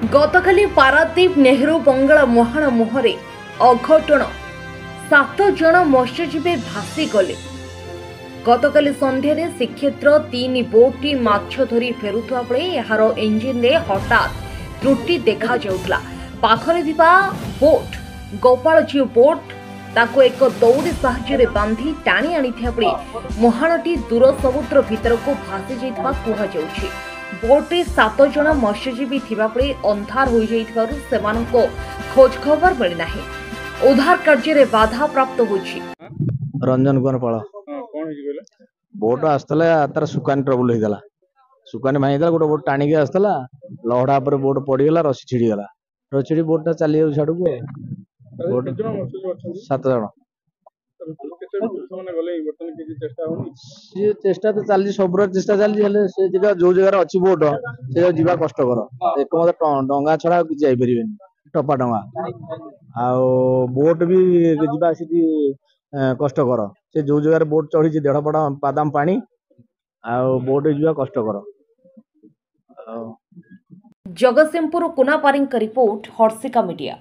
गतकाली पारादीप नेहरू बंगाल मुहाण मुहरे अघटन 7 जन मत्स्यजीवी भासी गले। गतकाली संध्यारे श्रीक्षेत्र 3 बोटी माछ धरी फेरुवा बेले यार इंजिन रे हठात त्रुटि देखा जाउतला। पाखरे थिबा बोट गोपालजी बोट ताको एक दौड़ी साहाय्य बांधी टाणी आनिथिया बेले मुहाणटी दूर समुद्र भीतर को भासी जाइतबा कुहा जाउछि। बोटे 7 जन मत्स्यजीवी थिबा बेले अंधार हो जाइतबारु सेमानको खोज खबर मिली नाही। उद्धार कार्य रे बाधा प्राप्त होछि। रंजन कुमार पाल बोट आसला तार सुकानी ट्रबल होता सुकानी भाई गोटे बोट टाणिक आसला लहड़ा पर बोट पड़गला रसी छिड़गला रसी छिड़ी बोटा चली जाऊ छाड़ू बोट 7 जन सी चेष्टा तो चली सब चेष्टा चली से जगह जो जगह अच्छी बोट से जा कष्टर एक मत डंगा छड़ा किसी जापर टपा डंगा आ बोट भी जा कष्टर से जो जगह बोट चढ़ी 1.5 फुट पादाम पानी आ बोट जा कष्टर। जगतसिंहपुर कुनापारी रिपोर्ट हर्षिका मीडिया।